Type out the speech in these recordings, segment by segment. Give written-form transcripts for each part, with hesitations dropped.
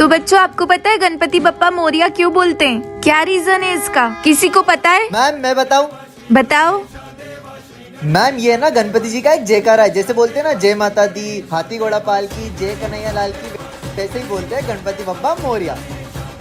तो बच्चों, आपको पता है गणपति बप्पा मोरिया क्यों बोलते हैं? क्या रीजन है इसका? किसी को पता है? मैम मैं बताऊं? बताओ। मैम ये ना गणपति जी का एक जयकारा है। जैसे बोलते हैं ना जय माता दी, हाथी घोड़ा पाल की, जय कन्हैया लाल की, वैसे ही बोलते हैं गणपति बप्पा मोरिया।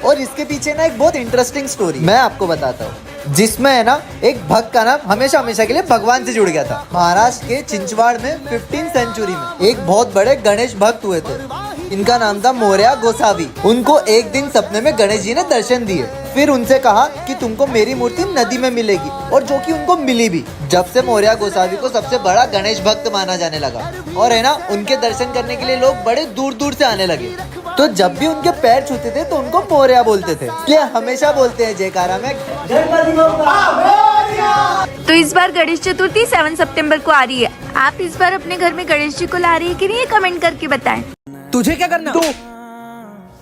और इसके पीछे ना एक बहुत इंटरेस्टिंग स्टोरी मैं आपको बताता हूँ, जिसमें है ना एक भक्त का नाम हमेशा हमेशा के लिए भगवान से जुड़ गया था। महाराष्ट्र के चिंचवाड़ में 15वीं सेंचुरी में एक बहुत बड़े गणेश भक्त हुए थे। इनका नाम था मोरया गोसावी। उनको एक दिन सपने में गणेश जी ने दर्शन दिए। फिर उनसे कहा कि तुमको मेरी मूर्ति नदी में मिलेगी, और जो कि उनको मिली भी। जब से मोरया गोसावी को सबसे बड़ा गणेश भक्त माना जाने लगा, और है ना उनके दर्शन करने के लिए लोग बड़े दूर दूर से आने लगे। तो जब भी उनके पैर छूते थे तो उनको मोरया बोलते थे, इसलिए हमेशा बोलते हैं जयकारा में गणपति बप्पा मोरया। तो इस बार गणेश चतुर्थी 7 सितंबर को आ रही है। आप इस बार अपने घर में गणेश जी को ला रही है कि नहीं, कमेंट करके बताएं। तुझे क्या करना?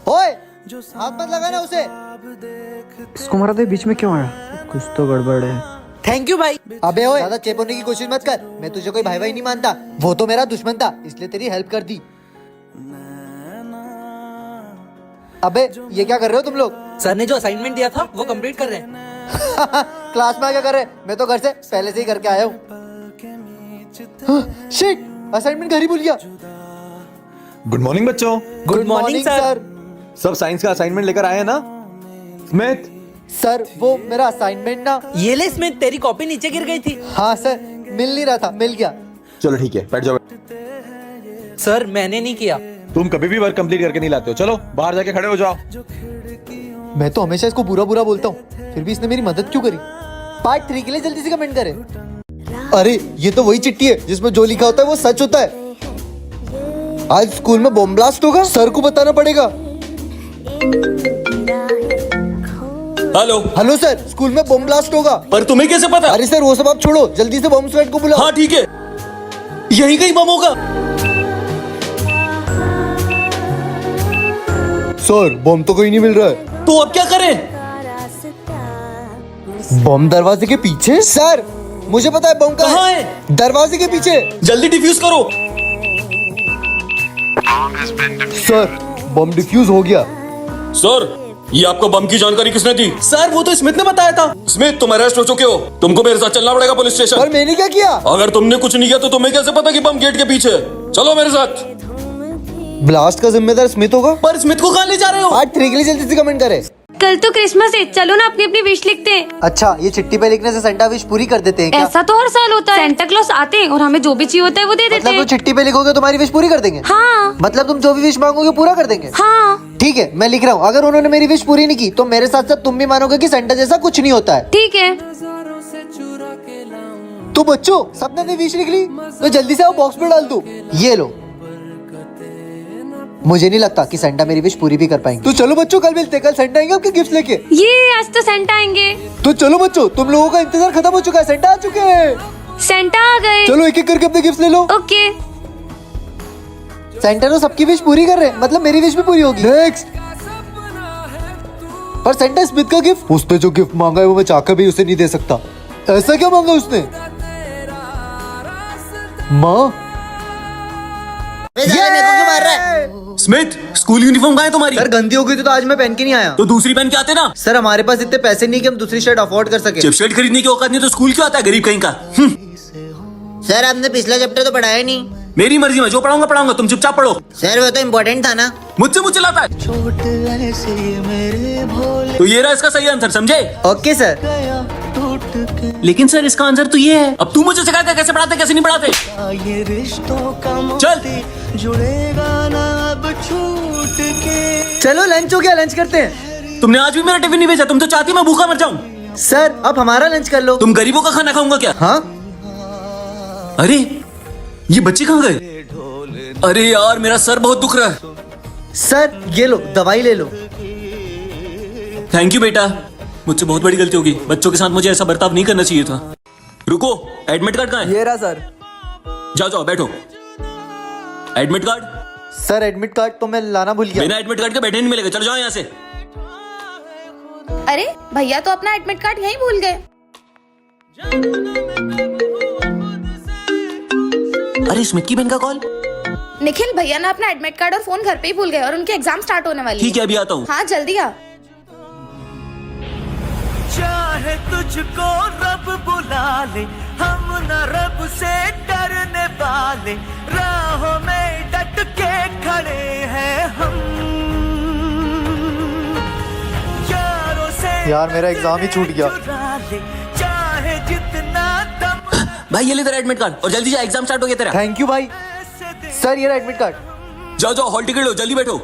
ओए हाथ मत लगाना उसे। इसको मारा तो बीच में क्यों आया? कुछ तो गड़बड़ है। थैंक यू भाई। अबे ओए ज्यादा चेप होने की कोशिश मत कर। मैं तुझे कोई भाई भाई नहीं मानता। वो तो मेरा दुश्मन था, इसलिए तेरी हेल्प कर दी। अबे ये क्या कर रहे हो तुम लोग? सर ने जो असाइनमेंट दिया था वो कंप्लीट कर रहे हैं। क्लास में क्या कर रहे? मैं तो घर से पहले से ही करके आया हूँ। शिट, असाइनमेंट घर ही भूल गया। गुड मॉर्निंग बच्चों। Good morning sir. सब साइंस का असाइनमेंट लेकर आए हैं ना? स्मिथ। सर वो मेरा असाइनमेंट ना। ये ले स्मिथ, तेरी कॉपी नीचे गिर गई थी। हाँ सर, मिल नहीं रहा था, मिल गया। चलो ठीक है, बैठ जाओ। सर मैंने नहीं किया। तुम कभी भी वर्क कंप्लीट करके नहीं लाते हो। चलो बाहर जाके खड़े हो जाओ। मैं तो हमेशा इसको बुरा बुरा बोलता हूँ, फिर भी इसने मेरी मदद क्यों करी? पार्ट 3 के लिए जल्दी से कमेंट करें। अरे ये तो वही चिट्ठी है जिसमें जो लिखा होता है वो सच होता है। आज स्कूल में बॉम्ब ब्लास्ट होगा, सर को बताना पड़ेगा। हेलो। हेलो सर, स्कूल में बॉम्ब ब्लास्ट होगा। पर तुम्हें कैसे पता? अरे सर वो सब आप छोड़ो, जल्दी से बॉम्ब स्क्वाड को बुलाओ। हाँ ठीक है, यही कहीं बम होगा। सर बॉम्ब तो कहीं नहीं मिल रहा है। तो अब क्या करें? बॉम्ब दरवाजे के पीछे। सर मुझे पता है बॉम्ब कहाँ है। दरवाजे के पीछे। जल्दी डिफ्यूज करो। सर बॉम्ब डिफ्यूज हो गया। सर ये आपको बम की जानकारी किसने दी? सर वो तो स्मिथ ने बताया था। स्मिथ तुम अरेस्ट हो चुके हो, तुमको मेरे साथ चलना पड़ेगा पुलिस स्टेशन। पर मैंने क्या किया? अगर तुमने कुछ नहीं किया तो तुम्हें कैसे पता कि बम गेट के पीछे? चलो मेरे साथ। ब्लास्ट का जिम्मेदार स्मिथ होगा। पर स्मिथ को कहाँ ले जा रहे हो? पार्ट 3 के लिए जल्दी से कमेंट करें। कल तो क्रिसमस है, चलो ना अपनी अपनी विश लिखते हैं। अच्छा, ये चिट्ठी पे लिखने से सेंटा विश पूरी कर देते हैं क्या? ऐसा तो हर साल होता है। सेंटा क्लॉज आते हैं और हमें जो भी चाहिए होता है वो दे देते मतलब हैं। तुम चिट्ठी पे लिखोगे तुम्हारी विश पूरी कर देंगे? हाँ। मतलब तुम जो भी विश मांगोगे पूरा कर देंगे? हाँ। ठीक है, मैं लिख रहा हूँ। अगर उन्होंने मेरी विश पूरी नहीं की तो मेरे साथ साथ तुम भी मानोगे कि सेंटा जैसा कुछ नहीं होता है। ठीक है। तो बच्चों सबने अपनी विश लिख ली तो जल्दी से वो बॉक्स में डाल दो। ये लो। मुझे नहीं लगता कि सेंटा मेरी विश पूरी भी कर पाएंगे। तो चलो बच्चों, कल मिलते हैं। कल सेंटा आएंगे आपके गिफ्ट लेके। ये आज तो सेंटा आएंगे। तो चलो बच्चों, तुम लोगों का इंतजार खत्म हो चुका है, सेंटा आ चुके हैं। सेंटा आ गए। चलो एक एक करके अपने गिफ्ट ले लो। ओके। सेंटा तो सबकी विश पूरी कर रहे हैं, मतलब मेरी विश भी पूरी होगी। नेक्स्ट। पर सेंटा स्मिथ का गिफ्ट, उसने जो गिफ्ट मांगा है वो मैं चाहकर भी उसे नहीं दे सकता। ऐसा क्या मांगा उसने? माँ स्मिथ स्कूल यूनिफॉर्म कहाँ है तुम्हारी? सर गंदी हो गई थी तो आज मैं पहन के नहीं आया। तो दूसरी पहन के आते ना। सर हमारे पास इतने पैसे नहीं कि हम दूसरी शर्ट अफोर्ड कर सके। जब शर्ट खरीदने की औकात नहीं तो स्कूल क्यों आता है गरीब कहीं का? सर आपने पिछला चैप्टर तो पढ़ाया नहीं। मेरी मर्जी में जो पढ़ाऊंगा पढ़ाऊंगा, तुम चुपचाप पढ़ो। सर वो तो इम्पोर्टेंट था ना। मुझसे मुझे लाता है। तो ये रहा इसका सही आंसर, समझे? Okay sir. लेकिन सर इसका आंसर तो ये है। अब तू मुझे सिखाएगा कैसे पढ़ाते कैसे नहीं पढ़ाते। चल चलो लंच हो गया, लंच करते हैं। तुमने आज भी मेरा टिफिन नहीं भेजा, तुम तो चाहती मैं भूखा मर जाऊं। सर अब हमारा लंच कर लो। तुम गरीबों का खाना खाऊंगा क्या? हाँ। अरे ये बच्चे कहाँ गए? अरे यार मेरा सर बहुत दुख रहा है। सर ये लो, दवाई ले लो। थैंक यू बेटा, मुझसे बहुत बड़ी गलती होगी। बच्चों के साथ मुझे ऐसा बर्ताव नहीं करना चाहिए था। रुको, एडमिट कार्ड कहाँ है? ये रहा सर। जाओ जाओ बैठो। Admit card? Sir admit card तो मैं लाना भूल गया। बिना एडमिट कार्ड के बैठे नहीं मिलेगा, चलो जाओ यहाँ से। अरे भैया तो अपना एडमिट कार्ड यहीं भूल गए। अरे स्मिथ की बहन का कॉल। निखिल भैया ना अपना एडमिट कार्ड और फोन घर पे ही भूल गए और उनके एग्जाम स्टार्ट होने वाली ठीक है अभी आता हूँ। हाँ जल्दी आ। चाहे तुझको रब बुला ले, हम न रब से डरने वाले, राहों में डट के खड़े हैं हम। यारों से यार मेरा एग्जाम ही छूट गया। चाहे जितना दम। भाई ये ले तेरा एडमिट कार्ड और जल्दी जा, एग्जाम स्टार्ट हो गया तेरा। थैंक यू भाई। सर ये रहा एडमिट कार्ड। जाओ जाओ हॉल टिकट लो, जल्दी बैठो।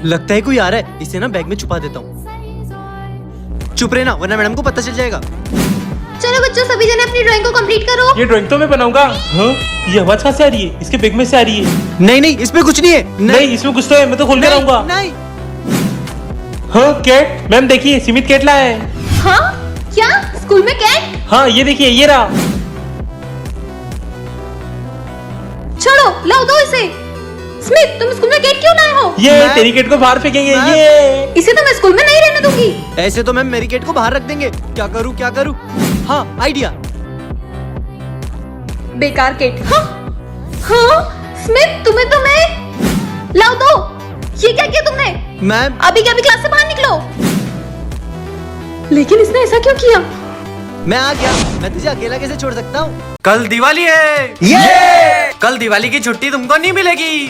लगता है कोई आ रहा है, इसे ना बैग में छुपा देता हूँ। चुप रहना वरना मैडम को पता चल जाएगा। चलो बच्चों सभी जने अपनी ड्राइंग को कंप्लीट करो। ये ड्राइंग तो मैं बनाऊंगा। हाँ? ये आवाज कहाँ से आ रही है? इसके बैग में से आ रही है। नहीं नहीं इसमें कुछ नहीं है। नहीं इसमें कुछ तो है, मैं तो खोल कर आऊंगा। नहीं हाँ कैट, मैम देखिए सीमित कैट लाया है। हाँ क्या स्कूल में कैट? हाँ ये देखिए ये रहा। छोड़ो लाओ दो इसे। स्मिथ तुम स्कूल में कैट क्यों लाए हो? ये तेरी कैट को बाहर फेंकेंगे। ये इसे तो मैं स्कूल में नहीं रहने दूंगी। ऐसे तो मैम मेरी केट को बाहर रख देंगे। क्या करूँ क्या करूँ? हाँ आइडिया। बेकार कैट। हाँ हाँ स्मिथ तुम्हें तो मैं लाओ दो। ये क्या किया तुमने? मैम अभी क्या, अभी क्लास से बाहर निकलो। लेकिन इसने ऐसा क्यों किया? मैं आ गया, मैं तुझे अकेला कैसे छोड़ सकता हूँ? कल दिवाली है। कल दिवाली की छुट्टी तुमको नहीं मिलेगी।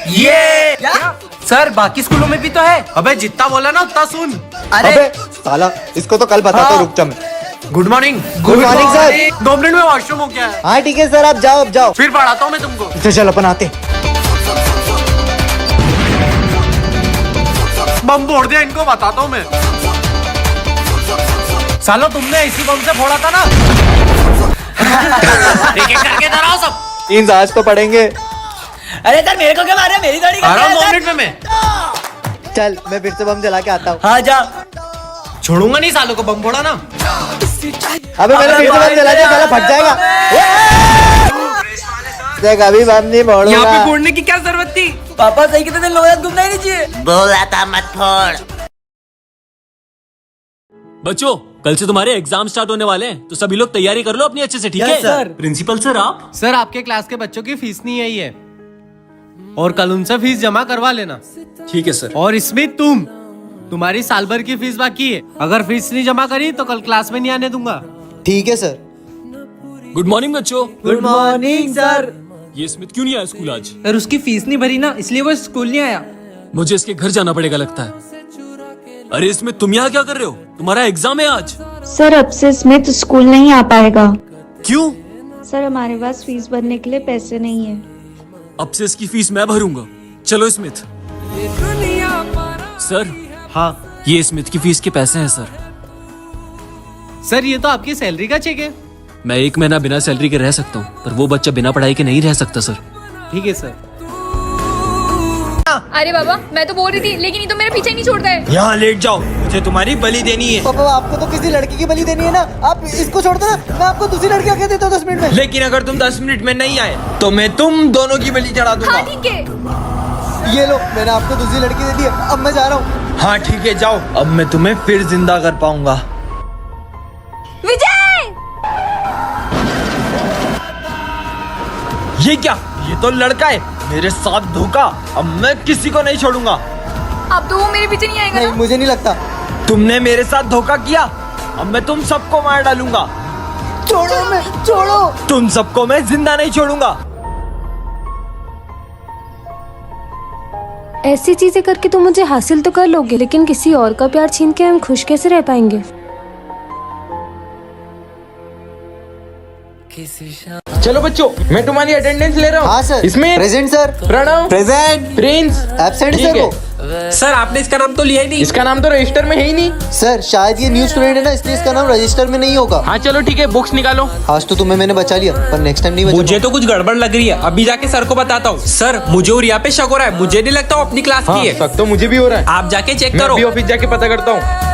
सर बाकी स्कूलों में भी तो है। अबे जितना बोला ना उतना सुन। अबे साला इसको तो कल बताता हूँ, रुक जा मैं। Good morning. Good morning sir. 2 minute में वॉशरूम हो गया है। हाँ ठीक है सर, आप जाओ अब जाओ। फिर पढ़ाता हूँ मैं तुमको। तो चल अपन आते। बम फोड़ दिया इनको, बताता हूँ मैं। सालो तुमने इसी बम से फोड़ा था ना। एक एक करके डराओ सब। इन आज तो पढ़ेंगे। अरे सर मेरे को क्या मार रहे, मेरी गाड़ी आ रहा हूँ 2 मिनट में मैं। चल मैं फिर से बम जला के आता हूँ। हाँ जा। छोड़ूंगा नहीं सालों को, बम फोड़ा ना। अबे मैंने फिर से बम जला दिया, साला फट जाएगा। देख अभी बम नहीं यहाँ पे फोड़ूंगा। फोड़ने की क्या जरूरत थी? पापा सही कहते थे, लोहा घूमना ही नहीं चाहिए। बोला था मत फोड़। बच्चों कल से तुम्हारे एग्जाम स्टार्ट होने वाले हैं, तो सभी लोग तैयारी कर लो अपनी अच्छे से, ठीक है? सर। प्रिंसिपल सर आप? सर आपके क्लास के बच्चों की फीस नहीं आई है और कल उनसे फीस जमा करवा लेना। ठीक है सर। और इसमें तुम्हारी साल भर की फीस बाकी है। अगर फीस नहीं जमा करी तो कल क्लास में नहीं आने दूंगा। ठीक है सर। गुड मॉर्निंग बच्चों। Good morning sir. ये स्मिथ क्यों नहीं आया स्कूल आज? सर उसकी फीस नहीं भरी ना, इसलिए वो स्कूल नहीं आया। मुझे इसके घर जाना पड़ेगा लगता है। अरे स्मिथ तुम यहाँ क्या कर रहे हो? तुम्हारा एग्जाम है आज। सर अब से स्मिथ स्कूल नहीं आ पाएगा। क्यों? सर हमारे पास फीस भरने के लिए पैसे नहीं है। अब से इसकी फीस मैं भरूंगा। चलो स्मिथ। सर हाँ ये स्मिथ की फीस के पैसे हैं सर। सर ये तो आपकी सैलरी का चेक है। मैं 1 महीना बिना सैलरी के रह सकता हूँ, पर वो बच्चा बिना पढ़ाई के नहीं रह सकता सर। ठीक है सर। अरे बाबा मैं तो बोल रही थी, लेकिन ये तो मेरे पीछे नहीं छोड़ गए। यहाँ लेट जाओ, मुझे तुम्हारी बलि देनी है। पापा आपको तो किसी लड़की की बलि देनी है ना, आप इसको छोड़ दो ना, मैं आपको दूसरी लड़की आके देता हूँ 10 मिनट में। लेकिन अगर तुम 10 मिनट में नहीं आए तो मैं तुम दोनों की बलि चढ़ा दूंगा। हाँ ठीक है। ये लो मैंने आपको दूसरी लड़की दे दी है, अब मैं जा रहा हूँ। हाँ ठीक है जाओ, अब मैं तुम्हें फिर जिंदा कर पाऊंगा। विजय ये क्या? ये तो लड़का है, मेरे साथ धोखा। अब मैं किसी को नहीं छोड़ूंगा। अब तो वो मेरे पीछे नहीं आएगा नहीं ना? मुझे नहीं लगता। तुमने मेरे साथ धोखा किया, अब मैं तुम सबको मार डालूंगा। छोड़ो मैं, छोड़ो। तुम सबको मैं जिंदा नहीं छोड़ूंगा। ऐसी चीजें करके तुम मुझे हासिल तो कर लोगे, लेकिन किसी और का प्यार छीन के हम खुश कैसे रह पाएंगे? चलो बच्चों मैं तुम्हारी अटेंडेंस ले रहा हूँ। हाँ सर। इसमें present sir. Pranav, present. Prince, absent ठीक सर है। वो। सर आपने इसका नाम तो लिया ही नहीं। इसका नाम तो रजिस्टर में है ही नहीं। सर शायद ये न्यू स्टूडेंट है ना, इसलिए इसका नाम रजिस्टर में नहीं होगा। हाँ चलो ठीक है, बुक्स निकालो। आज तो तुम्हें मैंने बचा लिया, पर नेक्स्ट टाइम नहीं बचा। मुझे तो कुछ गड़बड़ लग रही है, अभी जाके सर को बताता हूँ। सर मुझे और यहाँ पे शक हो रहा है, मुझे नहीं लगता वो अपनी क्लास की है। शक तो मुझे भी हो रहा है। आप जाके चेक मैं करो। अभी ऑफिस जाके पता करता हूँ।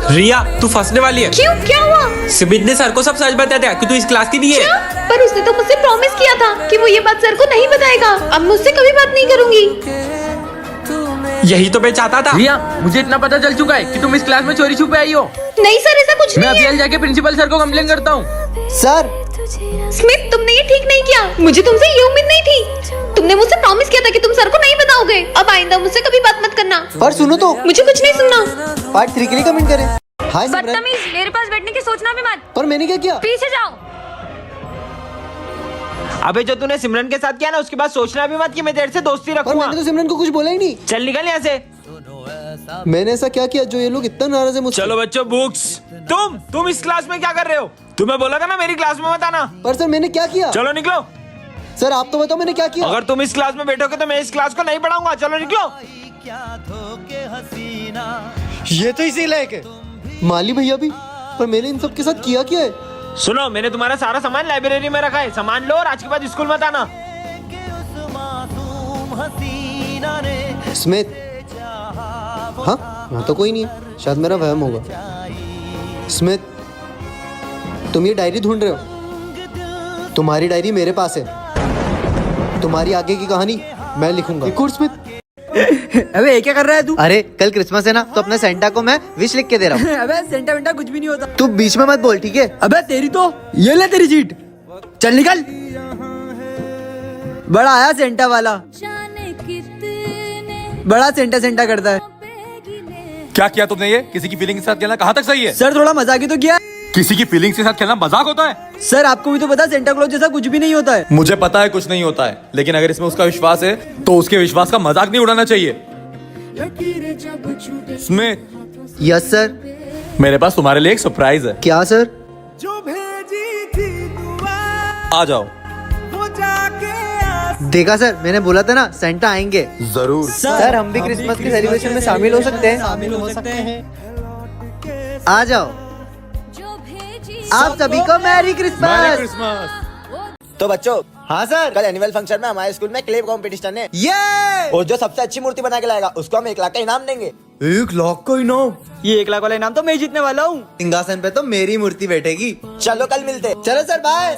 रिया तू फंसने वाली है। क्यों, क्या हुआ? स्मिथ ने सर को सब सच बता दिया कि तू इस क्लास की नहीं है। पर उसने तो मुझसे प्रॉमिस किया था कि वो ये बात सर को नहीं बताएगा। अब मुझसे कभी बात नहीं करूंगी। यही तो मैं चाहता था। रिया मुझे इतना पता चल चुका है कि तुम इस क्लास में चोरी छुपे आई हो। नहीं सर ऐसा कुछ मैं नहीं अभी है। जाके प्रिंसिपल सर को कंप्लेन करता हूँ। सर स्मिथ तुमने ये ठीक नहीं किया, मुझे तुमसे ये उम्मीद नहीं थी। तुमने मुझसे प्रॉमिस किया था कि तुम सर को नहीं बताओगे। अब आइंदा मुझसे कभी बात मत करना। पर सुनो तो, मुझे कुछ नहीं सुनना। पार्ट 3 के लिए कमेंट करें। हाय सिमरन। बदतमीज, मेरे पास बैठने की सोचना भी मत। पर मैंने क्या किया? पीछे जाओ। अबे जो तूने सिमरन के साथ किया ना, उसके बाद सोचना भी मत कि मैं तेरे से दोस्ती पर रखूंगा। मैंने तो सिमरन को कुछ बोला ही नहीं। चल निकल यहाँ से। मैंने ऐसा क्या किया जो ये लोग इतना नाराज है मुझसे? चलो बच्चों बुक्स। तुम इस क्लास में क्या कर रहे हो? तुम्हें बोला था ना मेरी क्लास में मत आना। पर सर मैंने क्या किया? चलो निकलो। सर आप तो बताओ मैंने क्या किया? अगर तुम इस क्लास में बैठोगे तो मैं इस क्लास को नहीं पढ़ाऊंगा। चलो निकलो। ये तो इसी लायक है। माली भैया भी। पर मैंने इन सब के साथ किया क्या है? सुनो, मैंने तुम्हारा सारा सामान लाइब्रेरी में रखा है, सामान लो और आज के बाद स्कूल मत आना। स्मिथ। हाँ, यहाँ तो कोई नहीं है, शायद मेरा वहम होगा। स्मिथ, तुम ये डायरी ढूंढ रहे हो? तुम्हारी डायरी मेरे पास है। तुम्हारी आगे की कहानी मैं लिखूंगा। स्मिथ। अबे ये क्या कर रहा है तू? अरे कल क्रिसमस है ना, तो अपने सेंटा को मैं विश लिख के दे रहा हूँ। अबे सेंटा वेंटा कुछ भी नहीं होता। तू बीच में मत बोल, ठीक है? अबे तेरी तो ये ले तेरी सीट। चल निकल। बड़ा आया सेंटा वाला, बड़ा सेंटा करता है। क्या किया तुमने? ये किसी की फीलिंग के साथ खेलना कहाँ तक सही है? सर थोड़ा मजाक ही तो किया। किसी की फीलिंग्स के साथ खेलना मजाक होता है? सर आपको भी तो पता सेंटा क्लॉज जैसा कुछ भी नहीं होता है। मुझे पता है कुछ नहीं होता है, लेकिन अगर इसमें उसका विश्वास है तो उसके विश्वास का मजाक नहीं उड़ाना चाहिए। Smith, yes sir. मेरे पास तुम्हारे लिए एक सरप्राइज है। क्या सर? आ जाओ। देखा सर, मैंने बोला था ना सेंटा आएंगे। जरूर। सर हम भी क्रिसमस के सेलिब्रेशन में शामिल हो सकते हैं। आ जाओ। आप सभी को मैरी क्रिसमस। तो बच्चों, हाँ सर। कल एनुअल फंक्शन में हमारे स्कूल में क्ले कंपटीशन है। ये और जो सबसे अच्छी मूर्ति बना के लाएगा उसको हम 1 लाख का इनाम देंगे। 1 लाख का इनाम? ये 1 लाख वाला इनाम तो मैं जीतने वाला हूँ। सिंहासन पे तो मेरी मूर्ति बैठेगी। चलो कल मिलते। चलो सर, बाय।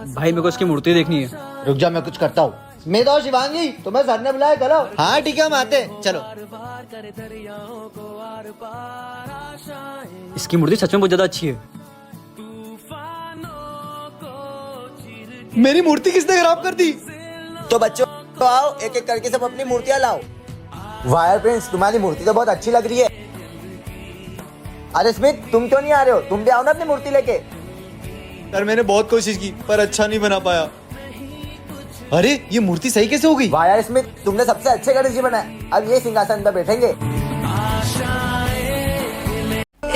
भाई मेरे को इसकी मूर्ति देखनी है। रुक जा, मैं कुछ करता हूँ। मैं तो शिवांगी, तुम्हें सर ने बुलाया, करो। हाँ ठीक है, हम आते हैं। चलो। इसकी मूर्ति सच में बहुत ज्यादा अच्छी है। मेरी मूर्ति किसने खराब कर दी? तो बच्चों तो आओ, एक एक करके सब अपनी मूर्तियाँ लाओ। वायर प्रिंस, तुम्हारी मूर्ति तो बहुत अच्छी लग रही है। अरे स्मिथ, तुम क्यों नहीं आ रहे हो? तुम भी आओ ना अपनी मूर्ति लेके। सर मैंने बहुत कोशिश की पर अच्छा नहीं बना पाया। अरे ये मूर्ति सही कैसे हो गई? वायर स्मिथ, तुमने सबसे अच्छे गणेश जी बनाए। अब ये सिंहासन पर बैठेंगे।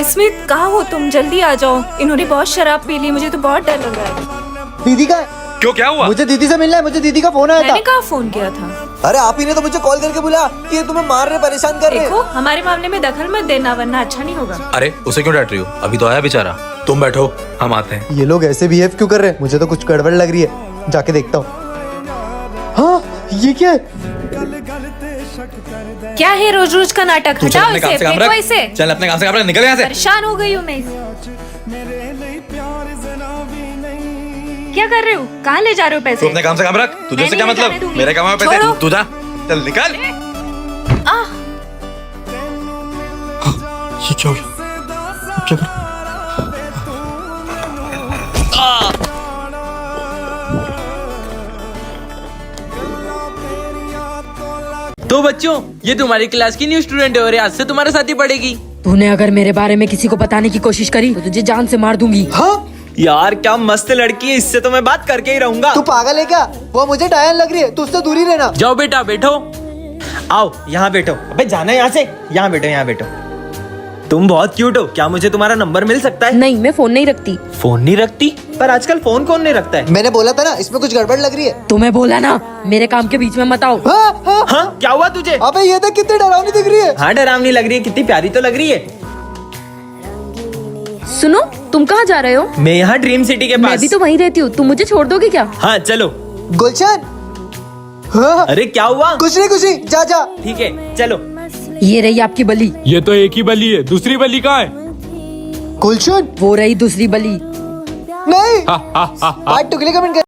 स्मिथ, कहाँ हो तुम? जल्दी आ जाओ। इन्होंने बहुत शराब पी ली, मुझे तो बहुत डर लग रहा है। दीदी का? क्यों, क्या हुआ? मुझे दीदी से मिलना है, मुझे दीदी का फोन आया था। मैंने कहाँ फोन किया था? अरे आप ही ने तो मुझे कॉल करके बोला कि ये तुम्हें मार रहे, परेशान कर रहे। देखो, हमारे मामले में दखल मत देना वरना अच्छा नहीं होगा। अरे उसे क्यों डांट रही हो? अभी तो आया बेचारा। तुम बैठो, हम आते हैं। ये लोग ऐसे बिहेव क्यों कर रहे हैं? मुझे तो कुछ गड़बड़ लग रही है, जाके देखता हूँ। हाँ, ये क्या है? क्या है रोज रोज का नाटक? तू चल हटाओ अपने काम इसे, से काम फेंको रख। इसे। चल अपने काम से काम रख, निकल यहाँ से। परेशान हो गई हूँ मैं इससे। क्या कर रहे हो? कहाँ ले जा रहे हो तू पैसे? अपने काम से काम रख। तुझे मैं से क्या नहीं जाने मतलब? दूंगी। मेरे काम में पैसे। छोड़ो। तू जा, चल निकल। ये क्या हो गया? अब क्या करूं? तो बच्चों, ये तुम्हारी क्लास की न्यू स्टूडेंट है और ये आज से तुम्हारे साथ ही पढ़ेगी। तूने अगर मेरे बारे में किसी को बताने की कोशिश करी तो तुझे जान से मार दूंगी। हाँ? यार क्या मस्त लड़की है, इससे तो मैं बात करके ही रहूंगा। तू पागल है क्या? वो मुझे डायन लग रही है, तू उससे दूर ही रहना। जाओ बेटा बैठो। आओ यहाँ बैठो। अबे जाना यहाँ से। यहाँ बैठो, यहाँ बैठो। तुम बहुत क्यूट हो, क्या मुझे तुम्हारा नंबर मिल सकता है? नहीं, मैं फोन नहीं रखती। फोन नहीं रखती? पर आजकल फोन कौन नहीं रखता है? मैंने बोला था ना, इसमें कुछ गड़बड़ लग रही है। तुम्हें बोला ना, मेरे काम के बीच में मत आओ। हाँ, हाँ। हाँ क्या हुआ तुझे? अबे ये देख कितनी डरावनी दिख रही है। हाँ डरावनी लग रही है, कितनी प्यारी तो लग रही है। सुनो, तुम कहाँ जा रहे हो? मैं यहाँ ड्रीम सिटी के मैं पास। भी तो वहीं रहती हूँ, तुम मुझे छोड़ दोगे क्या? हाँ चलो। गुलशन। हाँ। अरे क्या हुआ? कुछ नहीं, जा जा। ठीक है चलो। ये रही आपकी बलि। ये तो एक ही बली है, दूसरी बली कहाँ है? गुलशन। वो रही दूसरी बली। नहीं। पार्ट 2 के लिए कमेंट कर।